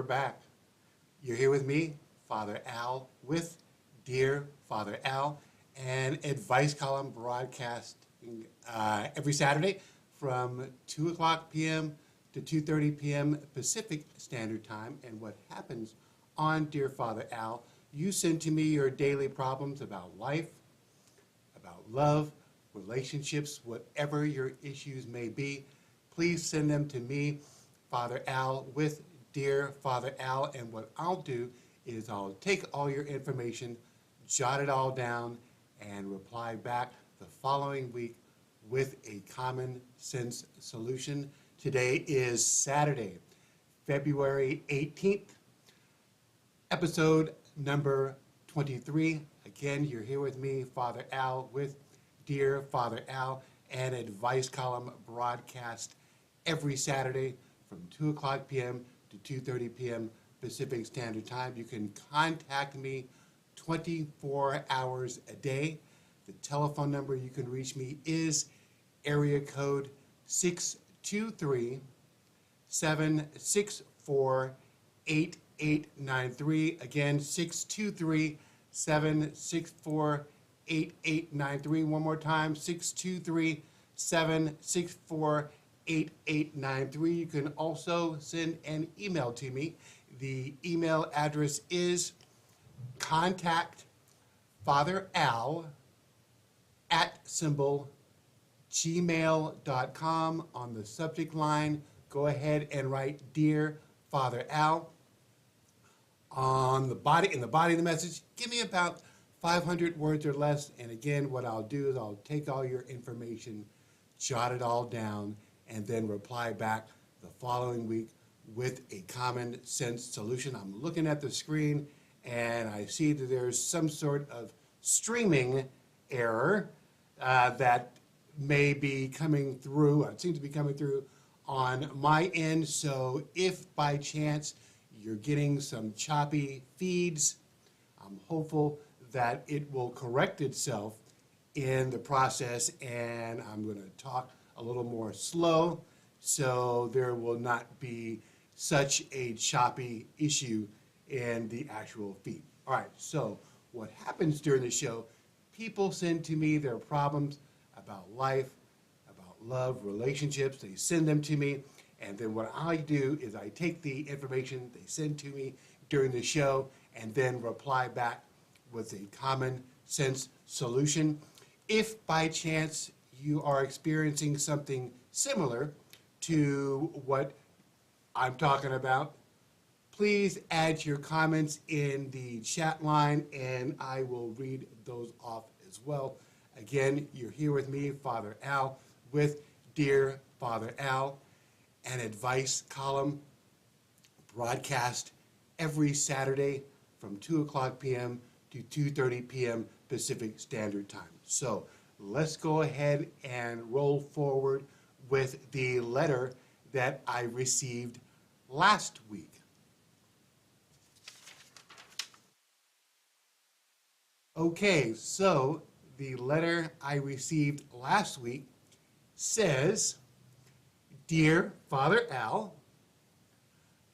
back. You're here with me, Father Al, with Dear Father Al, an advice column broadcasting every Saturday from 2 o'clock p.m. to 2:30 p.m. Pacific Standard Time. And what happens on Dear Father Al, you send to me your daily problems about life, about love, relationships, whatever your issues may be. Please send them to me, Father Al, with Dear Father Al, and what I'll do is I'll take all your information, jot it all down, and reply back the following week with a common sense solution. Today is Saturday, February 18th, episode number 23. Again, you're here with me, Father Al, with Dear Father Al, an advice column broadcast every Saturday from 2 o'clock p.m. to 2:30 p.m. Pacific Standard Time. You can contact me 24 hours a day. The telephone number you can reach me is area code 623-764-8893. Again, 623-764-8893. One more time, 623-764-8893. You can also send an email to me. The email address is contactfatheral@gmail.com. On the subject line, go ahead and write Dear Father Al. In the body of the message, give me about 500 words or less. And again, what I'll do is I'll take all your information, jot it all down, and then reply back the following week with a common sense solution. I'm looking at the screen and I see that there's some sort of streaming error that may be coming through. It seems to be coming through on my end. So if by chance you're getting some choppy feeds, I'm hopeful that it will correct itself in the process, and I'm going to talk a little more slow so there will not be such a choppy issue in the actual feed. All right, so what happens during the show, people send to me their problems about life, about love, relationships. They send them to me, and then what I do is I take the information they send to me during the show and then reply back with a common sense solution. If by chance you are experiencing something similar to what I'm talking about, please add your comments in the chat line and I will read those off as well. Again, you're here with me, Father Al, with Dear Father Al, an advice column broadcast every Saturday from 2 o'clock p.m. to 2:30 p.m. Pacific Standard Time. So let's go ahead and roll forward with the letter that I received last week. Okay, so the letter I received last week says, Dear Father Al,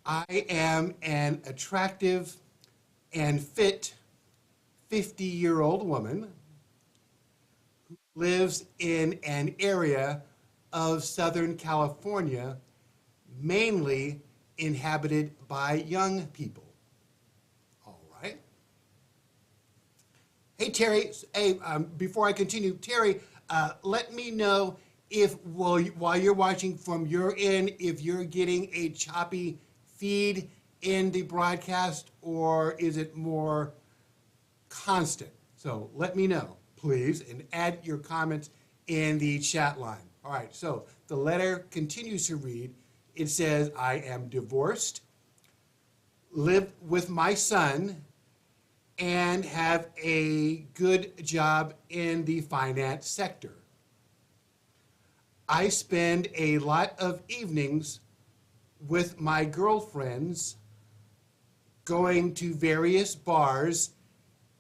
I am an attractive and fit 50-year-old woman who lives in an area of Southern California, mainly inhabited by young people. All right. Hey, Terry, before I continue, Terry, let me know if, while you're watching from your end, if you're getting a choppy feed in the broadcast, or is it more constant? So let me know, please, and add your comments in the chat line. All right, so the letter continues to read. It says, I am divorced, live with my son, and have a good job in the finance sector. I spend a lot of evenings with my girlfriends going to various bars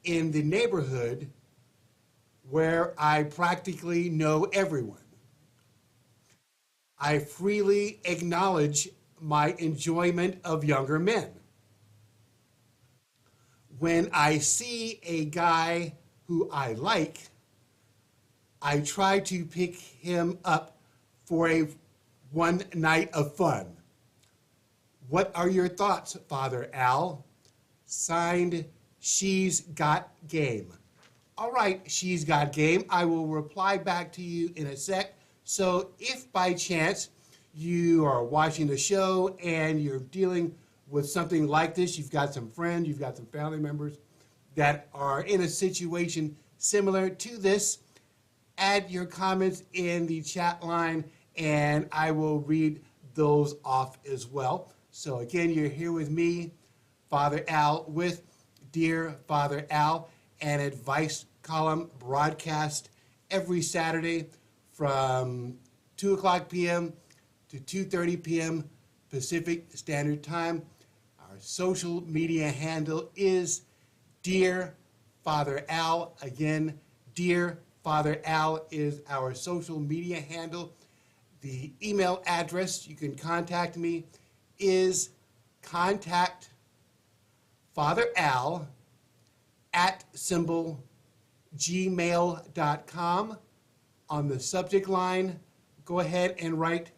in the neighborhood where I practically know everyone. I freely acknowledge my enjoyment of younger men. When I see a guy who I like, I try to pick him up for a one night of fun. What are your thoughts, Father Al? Signed, She's Got Game. All right, She's Got Game. I will reply back to you in a sec. So if by chance you are watching the show and you're dealing with something like this, you've got some friends, you've got some family members that are in a situation similar to this, add your comments in the chat line and I will read those off as well. So again, you're here with me, Father Al, with Dear Father Al, an advice column broadcast every Saturday from 2 o'clock p.m. to 2:30 p.m. Pacific Standard Time. Our social media handle is Dear Father Al. Again, Dear Father Al is our social media handle. The email address you can contact me is contactfatheral@gmail.com. On the subject line, go ahead and write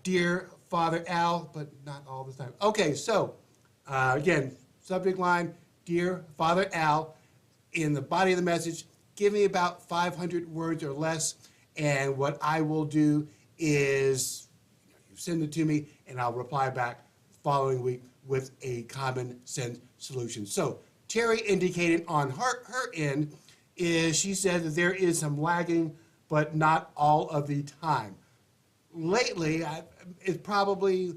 Dear Father Al, but not all the time. Okay, so again, subject line, Dear Father Al. In the body of the message, give me about 500 words or less, and what I will do is you send it to me, and I'll reply back the following week with a common sense solution. So Terry indicated on her end is she said that there is some lagging, but not all of the time. Lately, it's probably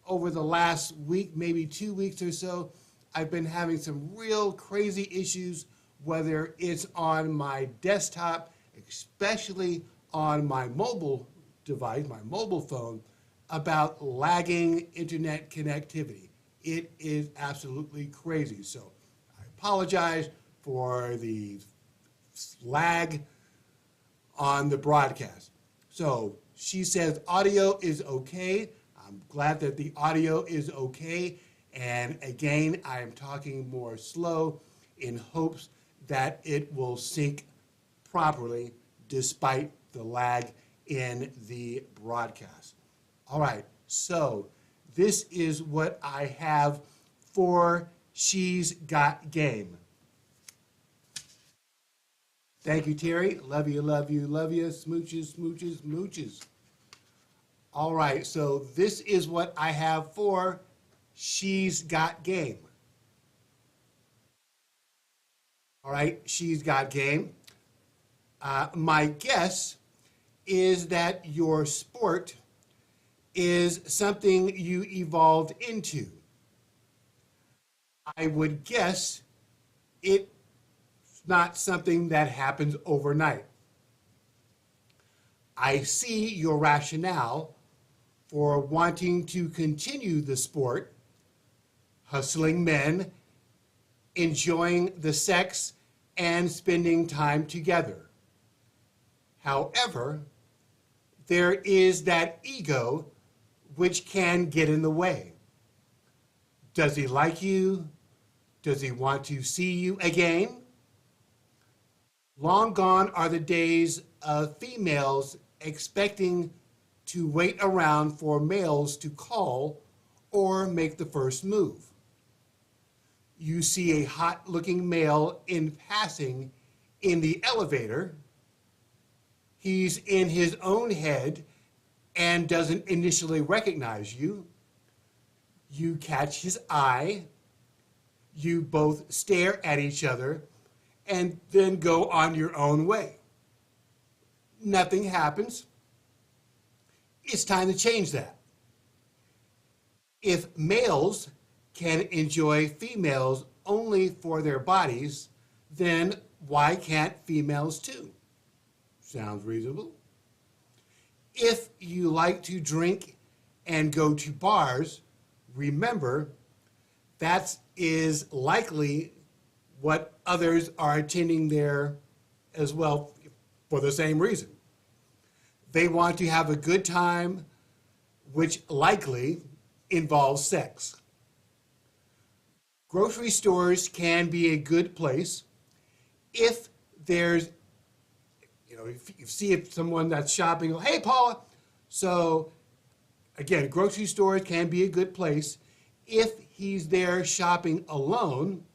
over the last week, maybe 2 weeks or so, I've been having some real crazy issues, whether it's on my desktop, especially on my mobile device, my mobile phone, about lagging internet connectivity. It is absolutely crazy. So I apologize for the lag on the broadcast. So she says audio is okay. I'm glad that the audio is okay. And again, I am talking more slow in hopes that it will sync properly despite the lag in the broadcast. All right, so this is what I have for She's Got Game. Thank you, Terry. Love you, love you, love you. Smooches, smooches, smooches. All right, so this is what I have for She's Got Game. All right, She's Got Game. My guess is that your sport is something you evolved into. I would guess it's not something that happens overnight. I see your rationale for wanting to continue the sport, hustling men, enjoying the sex, and spending time together. However, there is that ego which can get in the way. Does he like you? Does he want to see you again? Long gone are the days of females expecting to wait around for males to call or make the first move. You see a hot-looking male in passing in the elevator. He's in his own head and doesn't initially recognize you. You catch his eye. You both stare at each other and then go on your own way. Nothing happens. It's time to change that. If males can enjoy females only for their bodies, then why can't females too? Sounds reasonable. If you like to drink and go to bars, remember that is likely what others are attending there as well for the same reason. They want to have a good time, which likely involves sex. Grocery stores can be a good place if there's, if you see if someone that's shopping, hey, Paula. So, again, grocery stores can be a good place. If he's there shopping alone,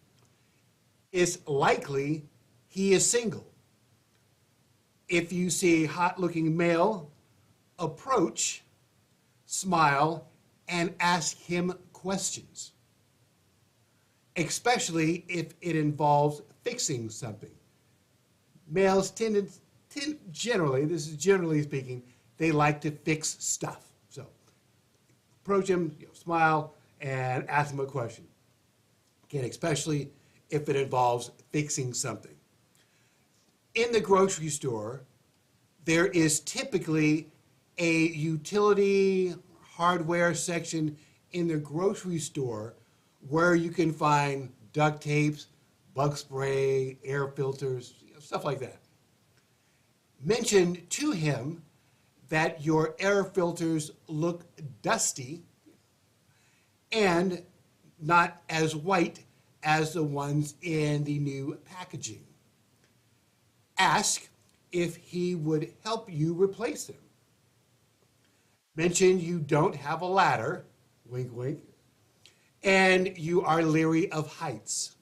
it's likely he is single. If you see a hot-looking male, approach, smile, and ask him questions, especially if it involves fixing something. Males generally, this is generally speaking, they like to fix stuff. So approach him, smile, and ask him a question. Again, especially if it involves fixing something. In the grocery store, there is typically a utility hardware section in the grocery store where you can find duct tapes, bug spray, air filters, stuff like that. Mention to him that your air filters look dusty and not as white as the ones in the new packaging. Ask if he would help you replace them. Mention you don't have a ladder, wink, wink, and you are leery of heights.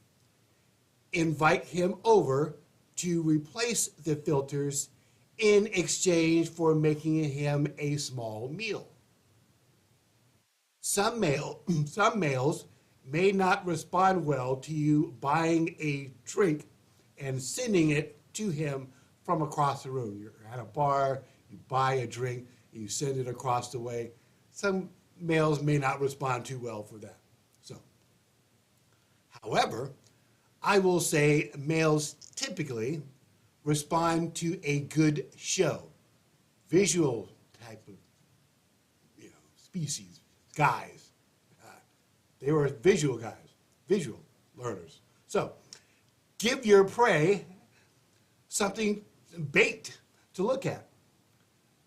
Invite him over to replace the filters in exchange for making him a small meal. Some males may not respond well to you buying a drink and sending it to him from across the room. You're at a bar, you buy a drink, you send it across the way. Some males may not respond too well for that. So, however, I will say males typically respond to a good show, visual type of, species, guys. They were visual guys, visual learners. So, give your prey something, bait to look at.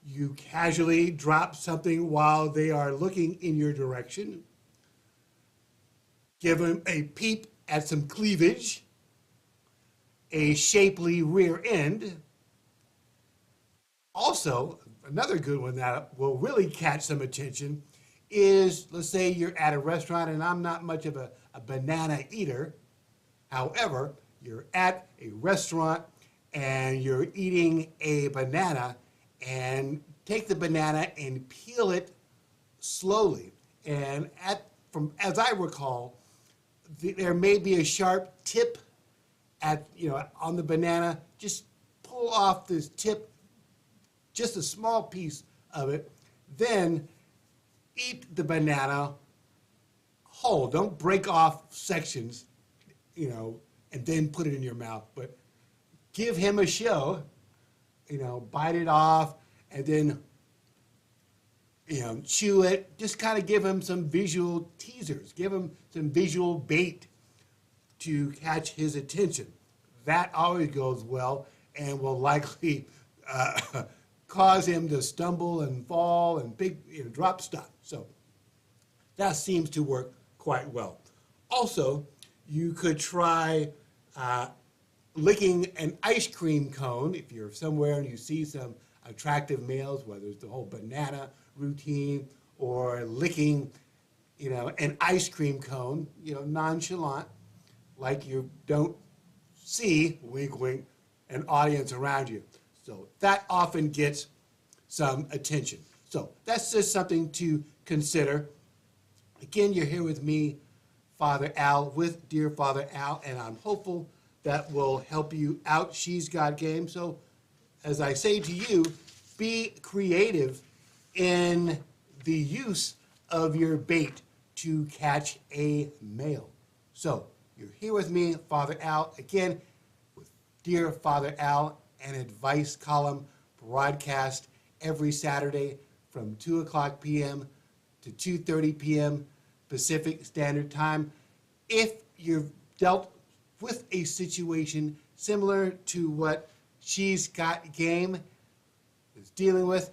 You casually drop something while they are looking in your direction. Give them a peep at some cleavage, a shapely rear end. Also, another good one that will really catch some attention is, let's say you're at a restaurant, and I'm not much of a banana eater. However, you're at a restaurant and you're eating a banana, and take the banana and peel it slowly. And as I recall, there may be a sharp tip on the banana. Just pull off this tip, just a small piece of it, then eat the banana whole. Don't break off sections, and then put it in your mouth, but give him a show, bite it off, and then, chew it. Just kind of give him some visual teasers. Give him some visual bait to catch his attention. That always goes well and will likely cause him to stumble and fall and drop stuff. So that seems to work quite well. Also, you could try licking an ice cream cone if you're somewhere and you see some attractive males, whether it's the whole banana routine or licking, an ice cream cone, nonchalant, like you don't see, wink, wink, an audience around you. So that often gets some attention. So that's just something to consider. Again, you're here with me, Father Al, with Dear Father Al, and I'm hopeful that will help you out. She's got game. So as I say to you, be creative in the use of your bait to catch a male. So you're here with me, Father Al, again, with Dear Father Al, an advice column broadcast every Saturday from 2 o'clock p.m. to 2:30 p.m. Pacific Standard Time. If you've dealt with a situation similar to what She's Got Game is dealing with,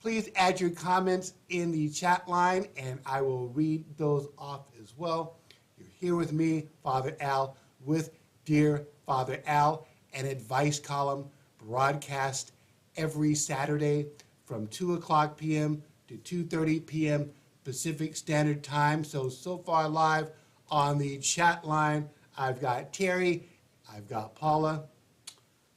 please add your comments in the chat line, and I will read those off as well. You're here with me, Father Al, with Dear Father Al, an advice column broadcast every Saturday from 2 o'clock p.m. to 2:30 p.m. Pacific Standard Time. So far live on the chat line, I've got Terry, I've got Paula.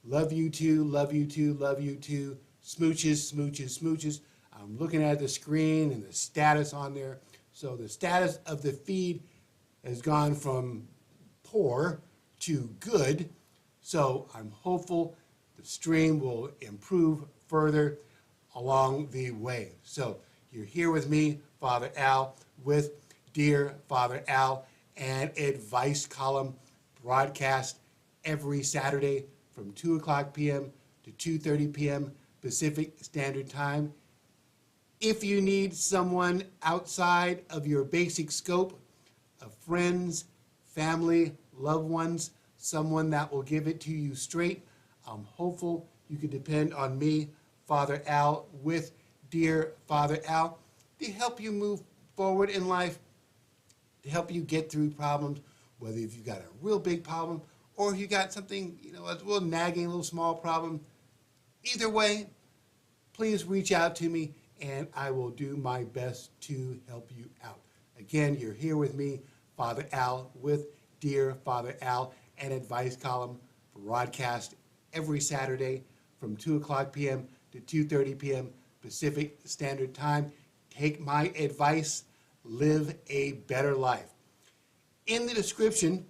Love you too, love you too, love you too. Smooches, smooches, smooches. I'm looking at the screen and the status on there. So the status of the feed has gone from poor to good. So I'm hopeful the stream will improve further along the way. So you're here with me, Father Al, with Dear Father Al, an advice column broadcast every Saturday from 2 o'clock p.m. to 2:30 p.m. Pacific Standard Time. If you need someone outside of your basic scope of friends, family, loved ones, someone that will give it to you straight, I'm hopeful you can depend on me, Father Al, with Dear Father Al, to help you move forward in life, to help you get through problems, whether if you've got a real big problem or if you got something, a little nagging, a little small problem. Either way, please reach out to me and I will do my best to help you out. Again, you're here with me, Father Al, with Dear Father Al, an advice column broadcast every Saturday from 2 o'clock p.m. to 2:30 p.m. Pacific Standard Time. Take my advice, live a better life. In the description,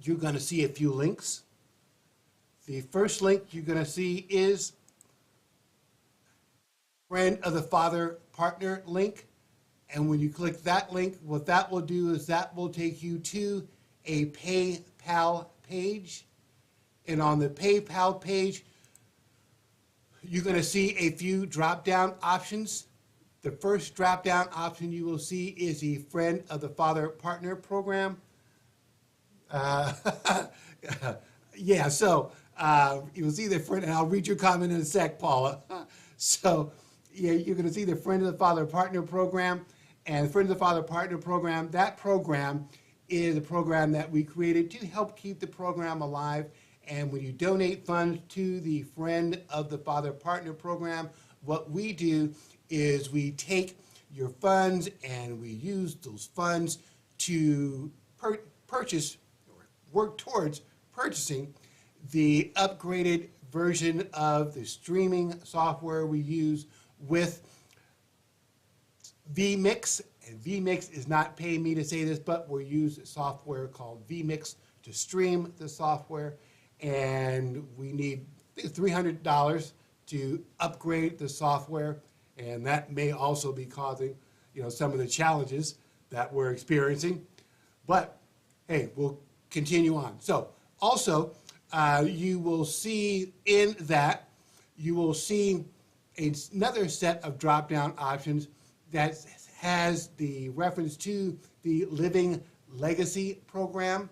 you're going to see a few links. The first link you're going to see is Friend of the Father Partner link. And when you click that link, what that will do is that will take you to a PayPal page. And on the PayPal page, you're going to see a few drop-down options. The first drop-down option you will see is the Friend of the Father Partner program. Yeah, so you'll see the friend, and I'll read your comment in a sec, Paula. So, yeah, you're going to see the Friend of the Father Partner program. And the Friend of the Father Partner program, that program is a program that we created to help keep the program alive. And when you donate funds to the Friend of the Father Partner program, what we do is we take your funds and we use those funds to purchase or work towards purchasing the upgraded version of the streaming software we use with vMix. And vMix is not paying me to say this, but we use a software called vMix to stream the software. And we need, I think, $300 to upgrade the software. And that may also be causing, some of the challenges that we're experiencing. But hey, we'll continue on. So also, you will see in that, you will see another set of drop-down options that has the reference to the Living Legacy program.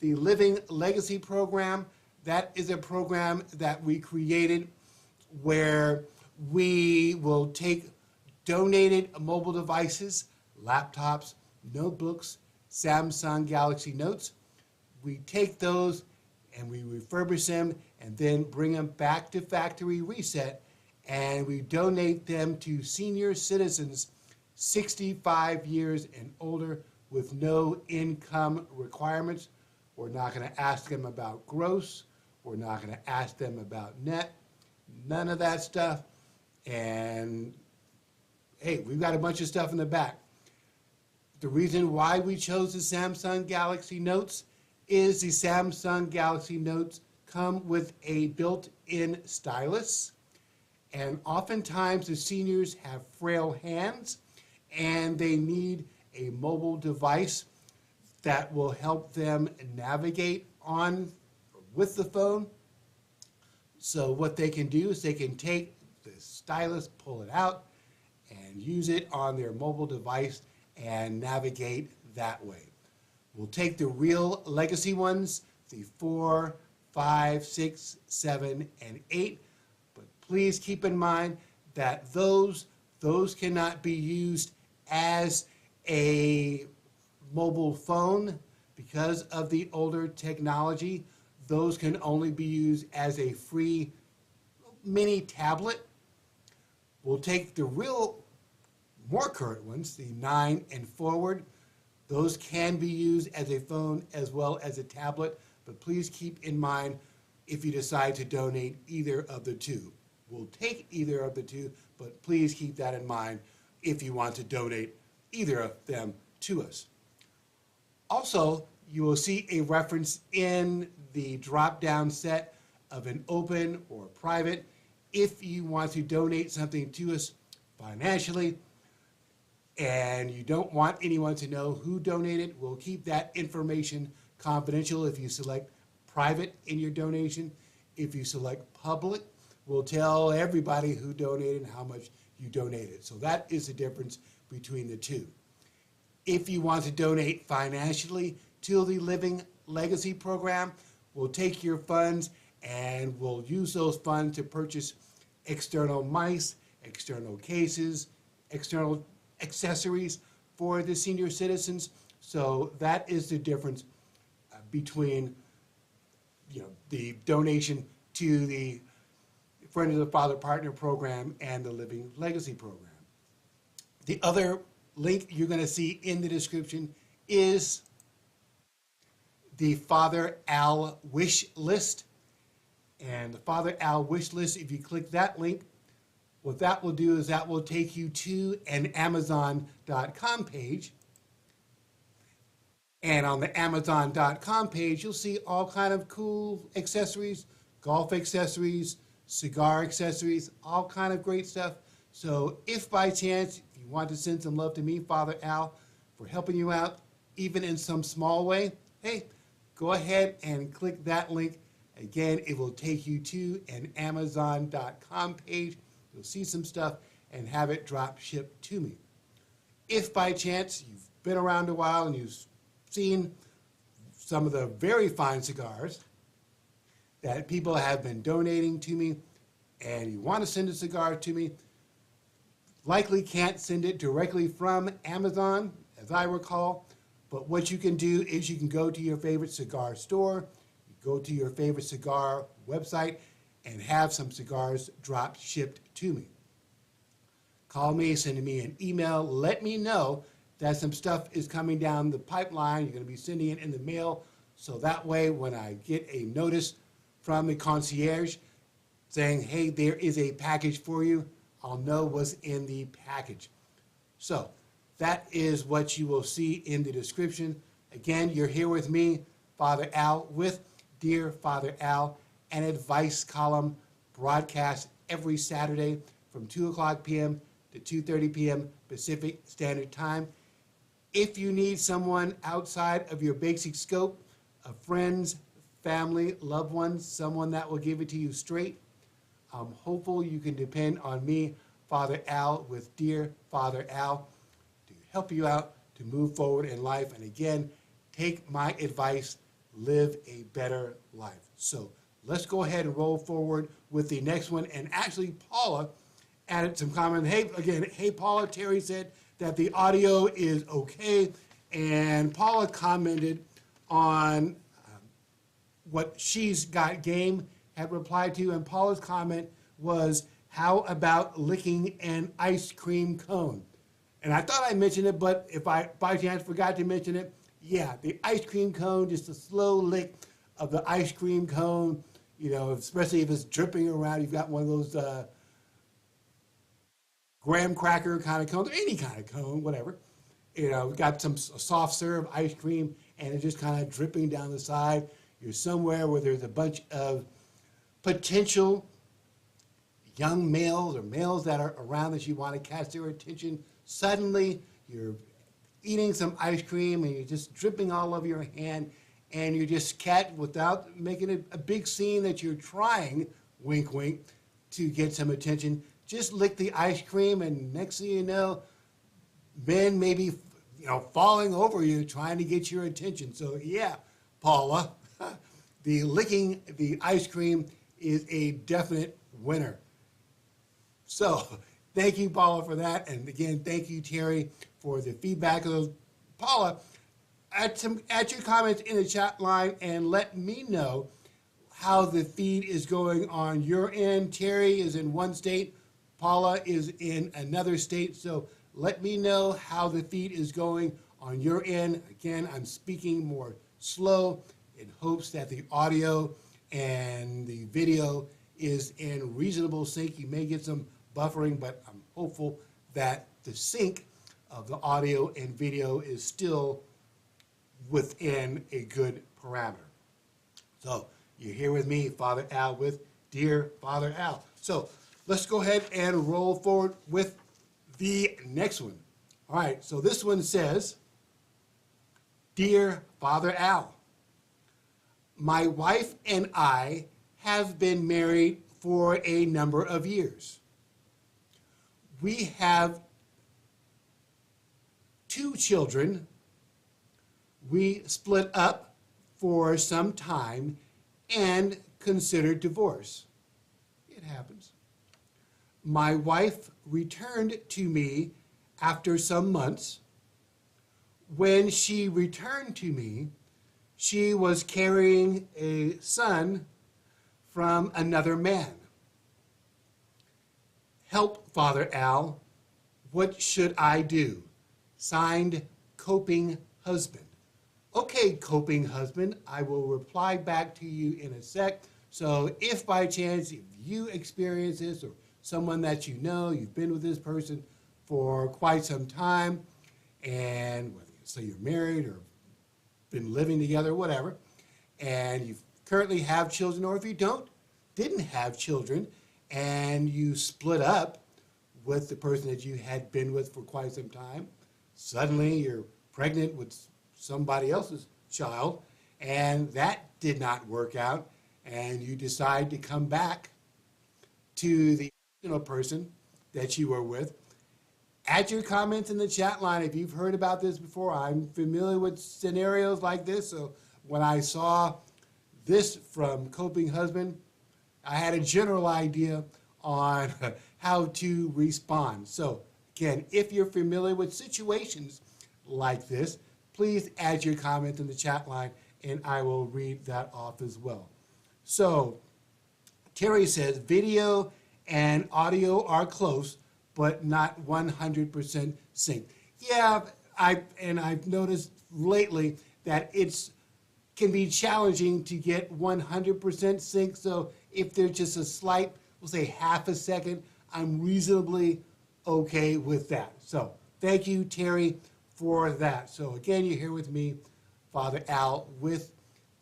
The Living Legacy program, that is a program that we created where we will take donated mobile devices, laptops, notebooks, Samsung Galaxy Notes. We take those and we refurbish them and then bring them back to factory reset, and we donate them to senior citizens 65 years and older with no income requirements. We're not going to ask them about gross. We're not going to ask them about net. None of that stuff. And hey, we've got a bunch of stuff in the back. The reason why we chose the Samsung Galaxy Notes is the Samsung Galaxy Notes come with a built-in stylus. And oftentimes the seniors have frail hands and they need a mobile device that will help them navigate on with the phone. So what they can do is they can take the stylus, pull it out, and use it on their mobile device and navigate that way. We'll take the real legacy ones, the 4, 5, 6, 7, and 8, but please keep in mind that those cannot be used as a mobile phone, because of the older technology, those can only be used as a free mini tablet. We'll take the real, more current ones, the 9 and forward. Those can be used as a phone as well as a tablet, but please keep in mind if you decide to donate either of the two. We'll take either of the two, but please keep that in mind if you want to donate either of them to us. Also, you will see a reference in the drop-down set of an open or private. If you want to donate something to us financially and you don't want anyone to know who donated, we'll keep that information confidential if you select private in your donation. If you select public, we'll tell everybody who donated and how much you donated. So that is the difference between the two. If you want to donate financially to the Living Legacy Program, we'll take your funds and we'll use those funds to purchase external mice, external cases, external accessories for the senior citizens. So that is the difference between the donation to the Friend of the Father Partner Program and the Living Legacy Program. The other link you're going to see in the description is the Father Al wish list. And the Father Al wish list, if you click that link, what that will do is that will take you to an Amazon.com page. And on the Amazon.com page, you'll see all kind of cool accessories, golf accessories, cigar accessories, all kind of great stuff. So if by chance you want to send some love to me, Father Al, for helping you out, even in some small way, hey, go ahead and click that link. Again, it will take you to an Amazon.com page. You'll see some stuff and have it drop shipped to me. If by chance you've been around a while and you've seen some of the very fine cigars that people have been donating to me and you want to send a cigar to me, likely can't send it directly from Amazon, as I recall, but what you can do is you can go to your favorite cigar store, you go to your favorite cigar website, and have some cigars drop shipped to me. Call me, send me an email, let me know that some stuff is coming down the pipeline. You're going to be sending it in the mail, so that way when I get a notice from the concierge saying, hey, there is a package for you, I'll know what's in the package. So that is what you will see in the description. Again, you're here with me, Father Al, with Dear Father Al, an advice column broadcast every Saturday from 2 o'clock p.m. to 2:30 p.m. Pacific Standard Time. If you need someone outside of your basic scope of friends, family, loved ones, someone that will give it to you straight, I'm hopeful you can depend on me, Father Al, with Dear Father Al, to help you out to move forward in life. And again, take my advice, live a better life. So let's go ahead and roll forward with the next one. And actually, Paula added some comment. Hey, Paula, Terry said that the audio is okay. And Paula commented on what She's Got Game had replied to. And Paula's comment was, how about licking an ice cream cone? And I thought I mentioned it, but if I by chance forgot to mention it, yeah, the ice cream cone, just a slow lick of the ice cream cone, especially if it's dripping around. You've got one of those graham cracker kind of cones, or any kind of cone, whatever. Got some soft serve ice cream, and it's just kind of dripping down the side. You're somewhere where there's a bunch of potential young males or males that are around that you want to catch their attention. Suddenly, you're eating some ice cream, and you're just dripping all over your hand, and you just without making a big scene that you're trying, wink, wink, to get some attention. Just lick the ice cream, and next thing you know, men may be, falling over you trying to get your attention. So yeah, Paula, the licking the ice cream is a definite winner. So thank you, Paula, for that. And again, thank you, Terry, for the feedback. Paula, add your comments in the chat line and let me know how the feed is going on your end. Terry is in one state. Paula is in another state. So let me know how the feed is going on your end. Again, I'm speaking more slow in hopes that the audio and the video is in reasonable sync. You may get some buffering, but I'm hopeful that the sync of the audio and video is still within a good parameter. So you're here with me, Father Al, with Dear Father Al. So let's go ahead and roll forward with the next one. All right, so this one says, Dear Father Al, my wife and I have been married for a number of years. We have 2 children. We split up for some time and considered divorce. It happens. My wife returned to me after some months. When she returned to me, she was carrying a son from another man. Help, Father Al. What should I do? Signed, Coping Husband. Okay, Coping Husband, I will reply back to you in a sec. So if by chance, if you experience this or someone that you know, you've been with this person for quite some time, and whether so you're married or been living together, whatever, and you currently have children, or if you didn't have children, and you split up with the person that you had been with for quite some time, suddenly you're pregnant with somebody else's child, and that did not work out, and you decide to come back to the original person that you were with. Add your comments in the chat line if you've heard about this before. I'm familiar with scenarios like this, so when I saw this from Coping Husband, I had a general idea on how to respond. So again, if you're familiar with situations like this, please add your comment in the chat line and I will read that off as well. So Terry says, video and audio are close, but not 100% synced. Yeah, I've noticed lately that can be challenging to get 100% sync. So if there's just a slight, we'll say half a second, I'm reasonably okay with that. So thank you, Terry, for that. So again, you're here with me, Father Al, with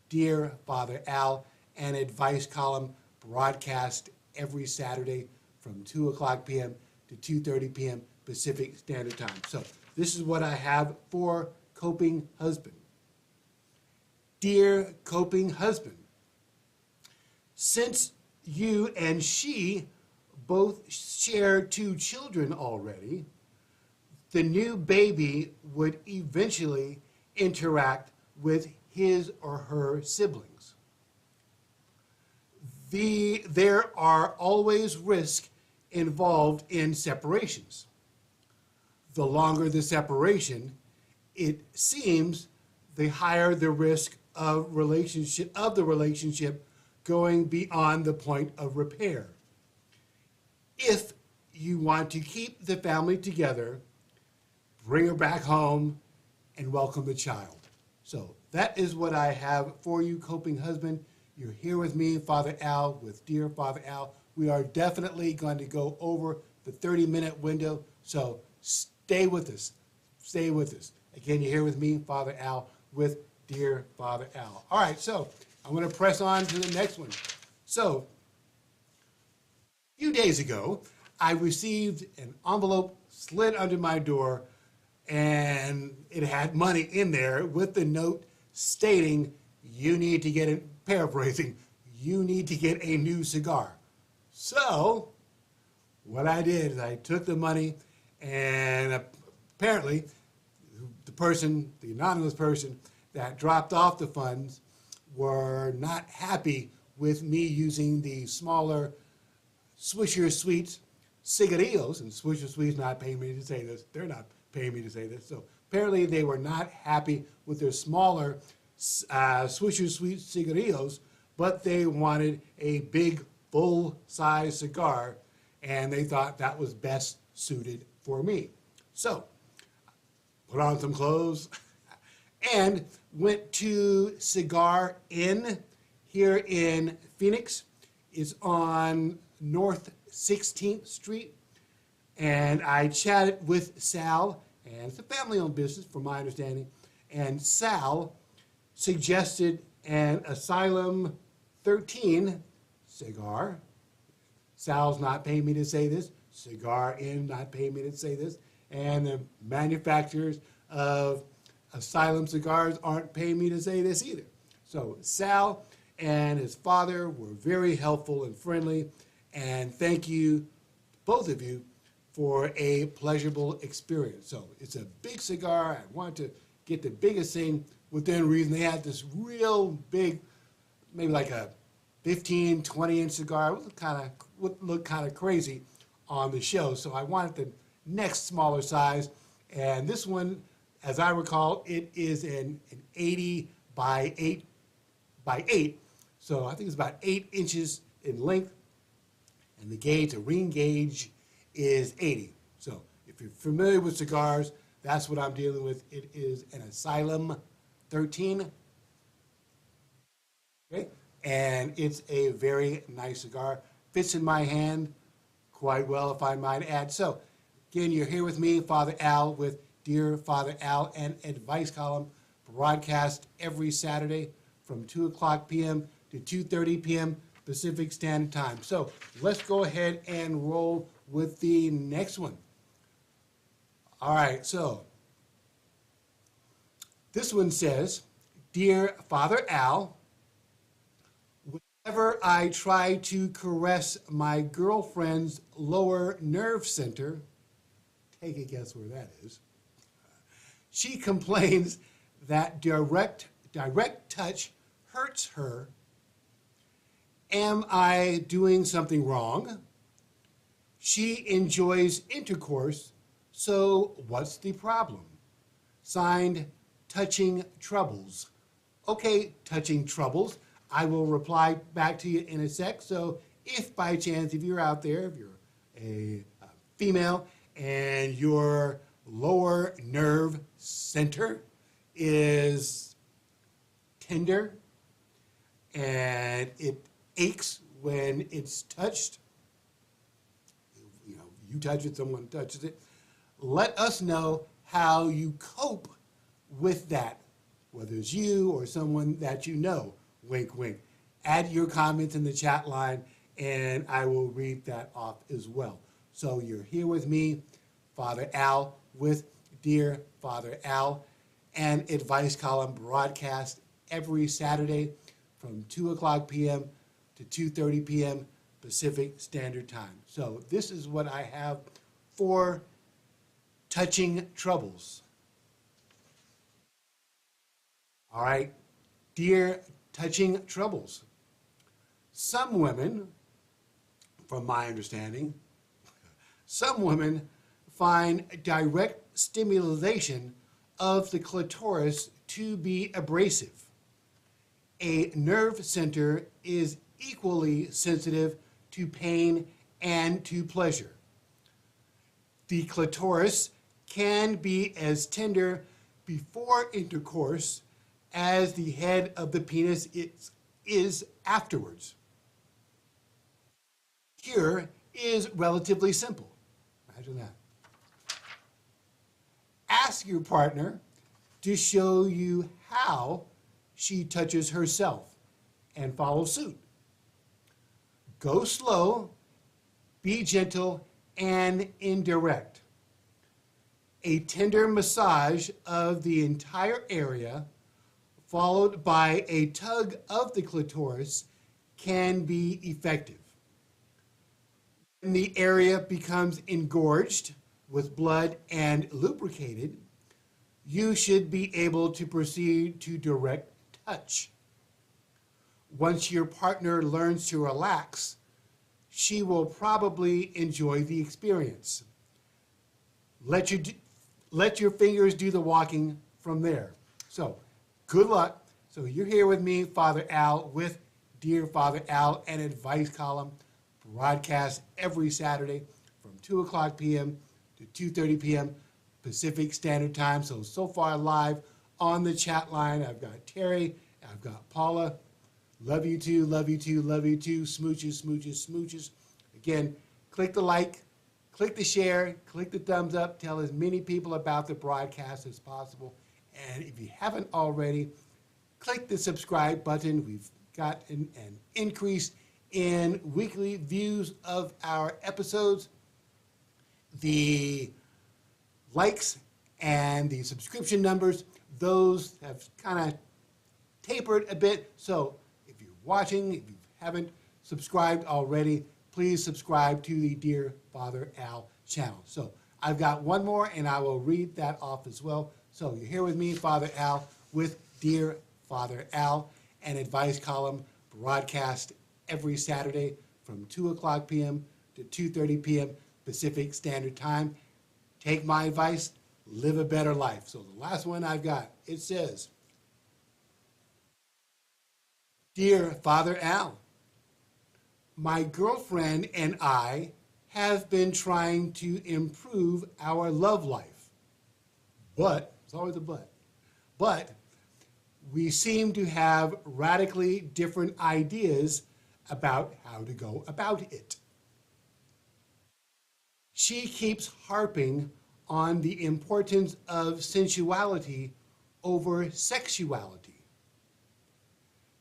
Dear Father Al, an advice column broadcast every Saturday from 2 o'clock p.m. to 2:30 p.m. Pacific Standard Time. So this is what I have for Coping Husband. Dear Coping Husband, since you and she both share 2 children already, the new baby would eventually interact with his or her siblings. There are always risks involved in separations. The longer the separation, it seems, the higher the risk of the relationship going beyond the point of repair. If you want to keep the family together, bring her back home and welcome the child. So that is what I have for you, Coping Husband. You're here with me, Father Al, with Dear Father Al. We are definitely going to go over the 30-minute window, so stay with us. Stay with us. Again, you're here with me, Father Al, with Dear Father Al. All right, so I'm going to press on to the next one. So a few days ago, I received an envelope slid under my door, and it had money in there with the note stating, you need to get, paraphrasing, you need to get a new cigar. So what I did is I took the money, and apparently the anonymous person that dropped off the funds were not happy with me using the smaller Swisher Sweets cigarillos, and Swisher Sweets not paying me to say this. They're not paying me to say this. So Apparently, they were not happy with their smaller Swisher Sweet cigarillos, but they wanted a big, full-size cigar, and they thought that was best suited for me. So, put on some clothes, and went to Cigar Inn here in Phoenix. It's on North 16th Street. And I chatted with Sal, and it's a family-owned business from my understanding, and Sal suggested an Asylum 13 cigar. Sal's not paying me to say this. Cigar Inn not paying me to say this. And the manufacturers of Asylum cigars aren't paying me to say this either. So Sal and his father were very helpful and friendly, and thank you, both of you, for a pleasurable experience. So it's a big cigar. I wanted to get the biggest thing within reason. They had this real big, maybe like a 15, 20-inch cigar. It would look kind of crazy on the show. So I wanted the next smaller size. And this one, as I recall, it is an 80 by 8. So I think it's about 8 inches in length. And the gauge, the ring gauge, is 80. So if you're familiar with cigars, that's what I'm dealing with. It is an Asylum 13. Okay? And it's a very nice cigar. Fits in my hand quite well, if I might add. So again, you're here with me, Father Al, with Dear Father Al and Advice Column, broadcast every Saturday from 2 o'clock p.m. to 2:30 p.m. Pacific Standard Time. So let's go ahead and roll with the next one. All right, so this one says, Dear Father Al, whenever I try to caress my girlfriend's lower nerve center, take a guess where that is, she complains that direct touch hurts her. Am I doing something wrong? She enjoys intercourse, so what's the problem? Signed, Touching Troubles. Okay, Touching Troubles. I will reply back to you in a sec. So if by chance, if you're out there, if you're a female and your lower nerve center is tender and it aches when it's touched, you touch it, someone touches it, let us know how you cope with that, whether it's you or someone that you know. Wink, wink. Add your comments in the chat line, and I will read that off as well. So you're here with me, Father Al, with Dear Father Al, and Advice Column broadcast every Saturday from 2 o'clock p.m. to 2:30 p.m. Pacific Standard Time. So this is what I have for Touching Troubles. All right, Dear Touching Troubles. Some women, from my understanding, some women find direct stimulation of the clitoris to be abrasive. A nerve center is equally sensitive to pain and to pleasure. The clitoris can be as tender before intercourse as the head of the penis is afterwards. Cure is relatively simple. Imagine that. Ask your partner to show you how she touches herself and follow suit. Go slow, be gentle, and indirect. A tender massage of the entire area, followed by a tug of the clitoris, can be effective. When the area becomes engorged with blood and lubricated, you should be able to proceed to direct touch. Once your partner learns to relax, she will probably enjoy the experience. Let let your fingers do the walking from there. So good luck. So you're here with me, Father Al, with Dear Father Al, an advice column broadcast every Saturday from 2 o'clock p.m. to 2:30 p.m. Pacific Standard Time. So far live on the chat line, I've got Terry, I've got Paula. Love you too, love you too, love you too. Smooches, smooches, smooches. Again, click the like, click the share, click the thumbs up. Tell as many people about the broadcast as possible. And if you haven't already, click the subscribe button. We've got an increase in weekly views of our episodes. The likes and the subscription numbers, those have kind of tapered a bit. So if you're watching, if you haven't subscribed already, please subscribe to the Dear Father Al channel. So I've got one more and I will read that off as well. So you're here with me, Father Al, with Dear Father Al, an advice column broadcast every Saturday from 2 o'clock p.m. to 2:30 p.m. Pacific Standard Time. Take my advice, live a better life. So the last one I've got, it says, Dear Father Al, my girlfriend and I have been trying to improve our love life. But, it's always a but we seem to have radically different ideas about how to go about it. She keeps harping on the importance of sensuality over sexuality.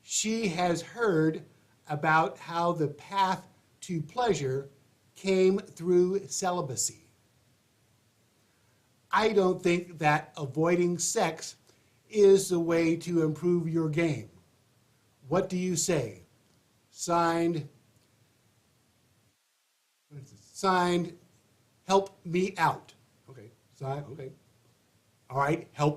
She has heard about how the path to pleasure came through celibacy. I don't think that avoiding sex is the way to improve your game. What do you say? Signed, help me out. Okay, signed, okay. All right, help